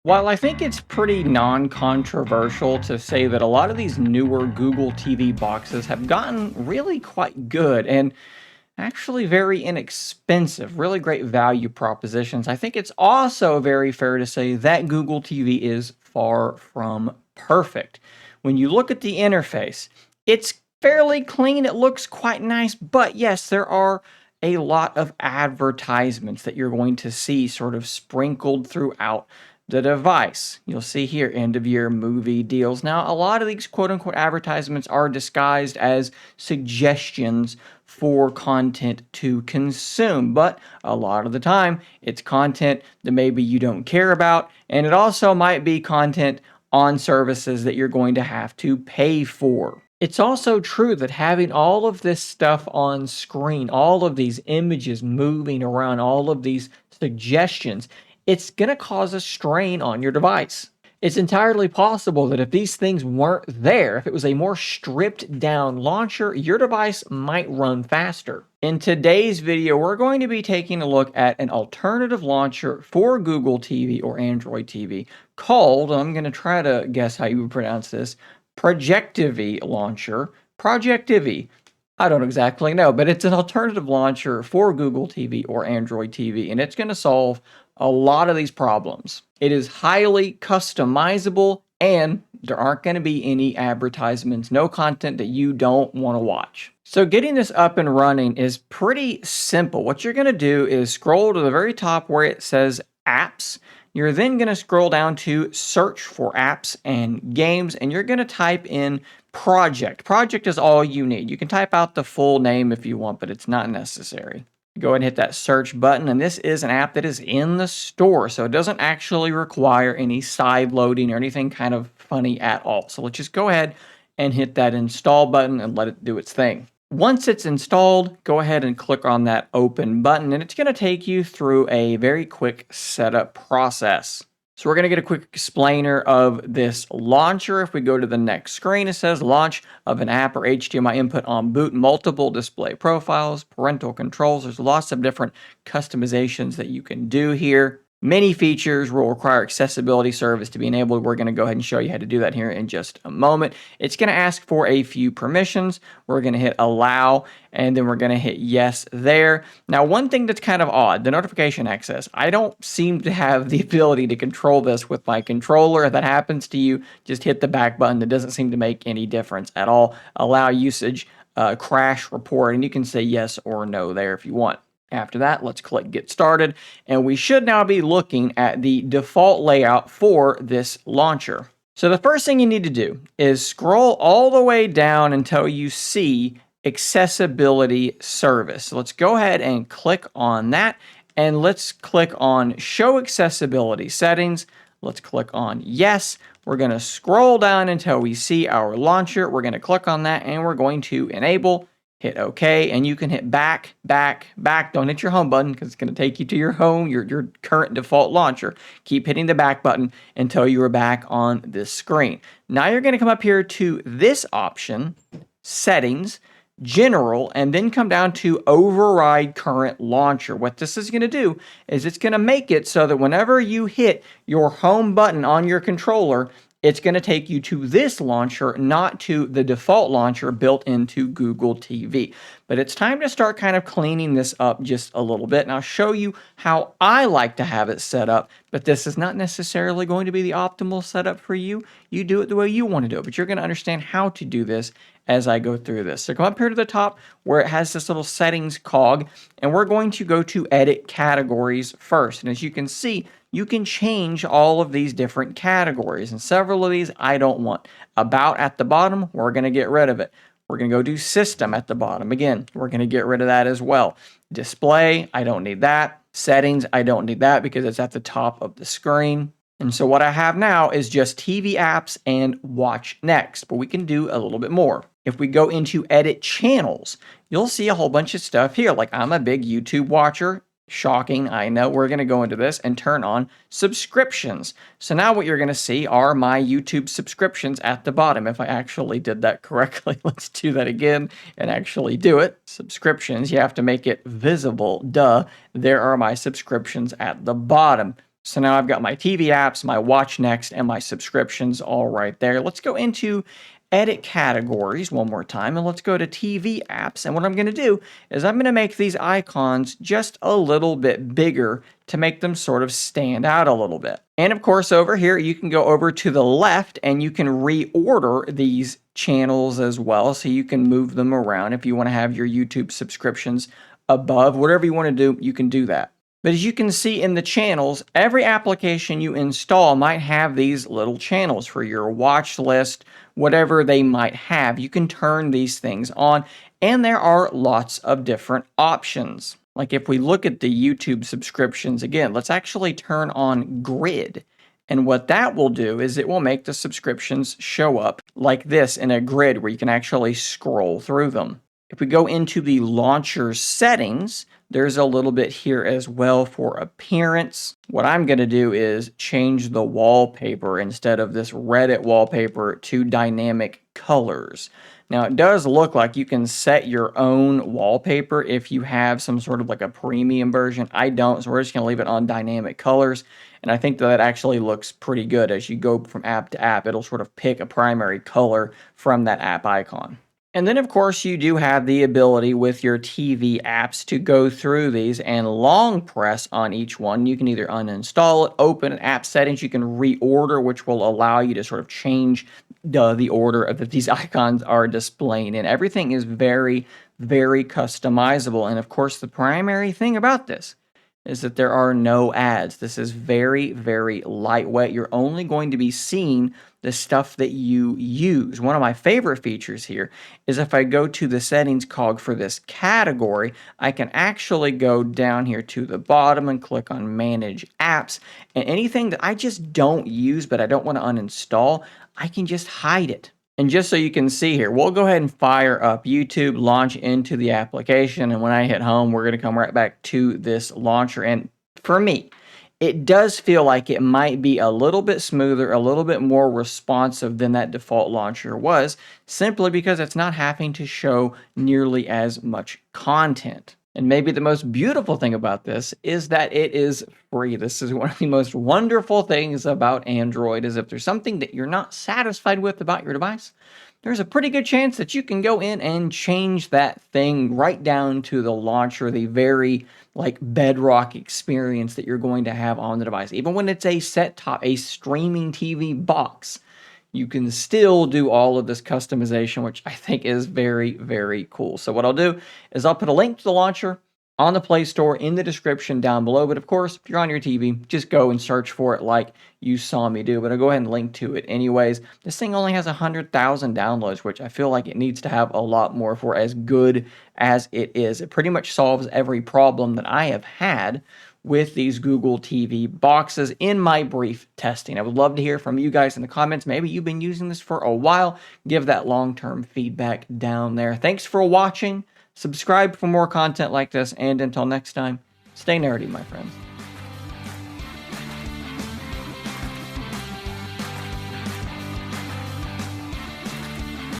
While I think it's pretty non-controversial to say that a lot of these newer Google TV boxes have gotten really quite good and actually very inexpensive, really great value propositions, I think it's also very fair to say that Google TV is far from perfect. When you look at the interface, it's fairly clean, it looks quite nice, but yes, there are a lot of advertisements that you're going to see sort of sprinkled throughout the device. You'll see here end of year movie deals. Now, a lot of these quote unquote advertisements are disguised as suggestions for content to consume, but a lot of the time it's content that maybe you don't care about, and it also might be content on services that you're going to have to pay for. It's also true that having all of this stuff on screen, all of these images moving around, all of these suggestions, it's going to cause a strain on your device. It's entirely possible that if these things weren't there, if it was a more stripped down launcher, your device might run faster. In today's video, we're going to be taking a look at an alternative launcher for Google TV or Android TV called, I'm going to try to guess how you would pronounce this, Projectivy launcher. Projectivy. I don't exactly know, but it's an alternative launcher for Google TV or Android TV, and it's going to solve a lot of these problems. It is highly customizable, and there aren't going to be any advertisements, no content that you don't want to watch. So getting this up and running is pretty simple. What you're going to do is scroll to the very top where it says apps. You're then going to scroll down to search for apps and games, and you're going to type in Project. Project is all you need. You can type out the full name if you want, but it's not necessary. Go ahead and hit that search button, and this is an app that is in the store, so it doesn't actually require any side loading or anything kind of funny at all. So let's just go ahead and hit that install button and let it do its thing. Once it's installed, go ahead and click on that open button, and it's going to take you through a very quick setup process. So we're going to get a quick explainer of this launcher. If we go to the next screen, it says launch of an app or HDMI input on boot, multiple display profiles, parental controls. There's lots of different customizations that you can do here. Many features will require accessibility service to be enabled. We're going to go ahead and show you how to do that here in just a moment. It's going to ask for a few permissions. We're going to hit allow, and then we're going to hit yes there. Now, one thing that's kind of odd, the notification access. I don't seem to have the ability to control this with my controller. If that happens to you, just hit the back button. It doesn't seem to make any difference at all. Allow usage, crash report, and you can say yes or no there if you want. After that, let's click Get Started, and we should now be looking at the default layout for this launcher. So the first thing you need to do is scroll all the way down until you see Accessibility Service. So let's go ahead and click on that, and let's click on Show Accessibility Settings. Let's click on Yes. We're going to scroll down until we see our launcher. We're going to click on that, and we're going to enable. Hit OK, and you can hit back, back, back. Don't hit your home button because it's going to take you to your home, your current default launcher. Keep hitting the back button until you are back on this screen. Now you're going to come up here to this option, Settings, General, and then come down to Override Current Launcher. What this is going to do is it's going to make it so that whenever you hit your home button on your controller, it's going to take you to this launcher, not to the default launcher built into Google TV. But it's time to start kind of cleaning this up just a little bit, and I'll show you how I like to have it set up, but this is not necessarily going to be the optimal setup for you. You do it the way you want to do it, but you're going to understand how to do this as I go through this. So come up here to the top where it has this little settings cog, and we're going to go to edit categories first. And as you can see, you can change all of these different categories, and several of these I don't want. About at the bottom, we're going to get rid of it. We're going to go do system at the bottom. Again, we're going to get rid of that as well. Display, I don't need that. Settings, I don't need that because it's at the top of the screen. And so what I have now is just TV apps and watch next, but we can do a little bit more. If we go into edit channels, you'll see a whole bunch of stuff here. Like I'm a big YouTube watcher. Shocking, I know. We're going to go into this and turn on subscriptions. So now what you're going to see are my YouTube subscriptions at the bottom. If I actually did that correctly, let's do that again and actually do it. Subscriptions, you have to make it visible. Duh, there are my subscriptions at the bottom. So now I've got my TV apps, my Watch Next, and my subscriptions all right there. Let's go into edit categories one more time, and let's go to TV apps. And what I'm going to do is I'm going to make these icons just a little bit bigger to make them sort of stand out a little bit. And of course, over here, you can go over to the left and you can reorder these channels as well. So you can move them around if you want to have your YouTube subscriptions above. Whatever you want to do, you can do that. But as you can see in the channels, every application you install might have these little channels for your watch list, whatever they might have. You can turn these things on, and there are lots of different options. Like if we look at the YouTube subscriptions again, let's actually turn on grid. And what that will do is it will make the subscriptions show up like this in a grid where you can actually scroll through them. If we go into the launcher settings, there's a little bit here as well for appearance. What I'm going to do is change the wallpaper instead of this Reddit wallpaper to dynamic colors. Now, it does look like you can set your own wallpaper if you have some sort of like a premium version. I don't, so we're just going to leave it on dynamic colors. And I think that actually looks pretty good. As you go from app to app, it'll sort of pick a primary color from that app icon. And then, of course, you do have the ability with your TV apps to go through these and long press on each one. You can either uninstall it, open app settings, you can reorder, which will allow you to sort of change the order that these icons are displaying. And everything is very, very customizable. And of course, the primary thing about this is that there are no ads. This is very, very lightweight. You're only going to be seeing the stuff that you use. One of my favorite features here is if I go to the settings cog for this category, I can actually go down here to the bottom and click on Manage Apps. And anything that I just don't use but I don't want to uninstall, I can just hide it. And just so you can see here, we'll go ahead and fire up YouTube, launch into the application, and when I hit home, we're going to come right back to this launcher. And for me, it does feel like it might be a little bit smoother, a little bit more responsive than that default launcher was, simply because it's not having to show nearly as much content. And maybe the most beautiful thing about this is that it is free. This is one of the most wonderful things about Android, is if there's something that you're not satisfied with about your device, there's a pretty good chance that you can go in and change that thing right down to the launcher, the very like bedrock experience that you're going to have on the device. Even when it's a set top, a streaming TV box, you can still do all of this customization, which I think is very, very cool. So what I'll do is I'll put a link to the launcher on the Play Store in the description down below. But of course, if you're on your TV, just go and search for it like you saw me do. But I'll go ahead and link to it anyways. This thing only has 100,000 downloads, which I feel like it needs to have a lot more for as good as it is. It pretty much solves every problem that I have had with these Google TV boxes in my brief testing. I would love to hear from you guys in the comments. Maybe you've been using this for a while. Give that long-term feedback down there. Thanks for watching. Subscribe for more content like this, and until next time, stay nerdy, my friends.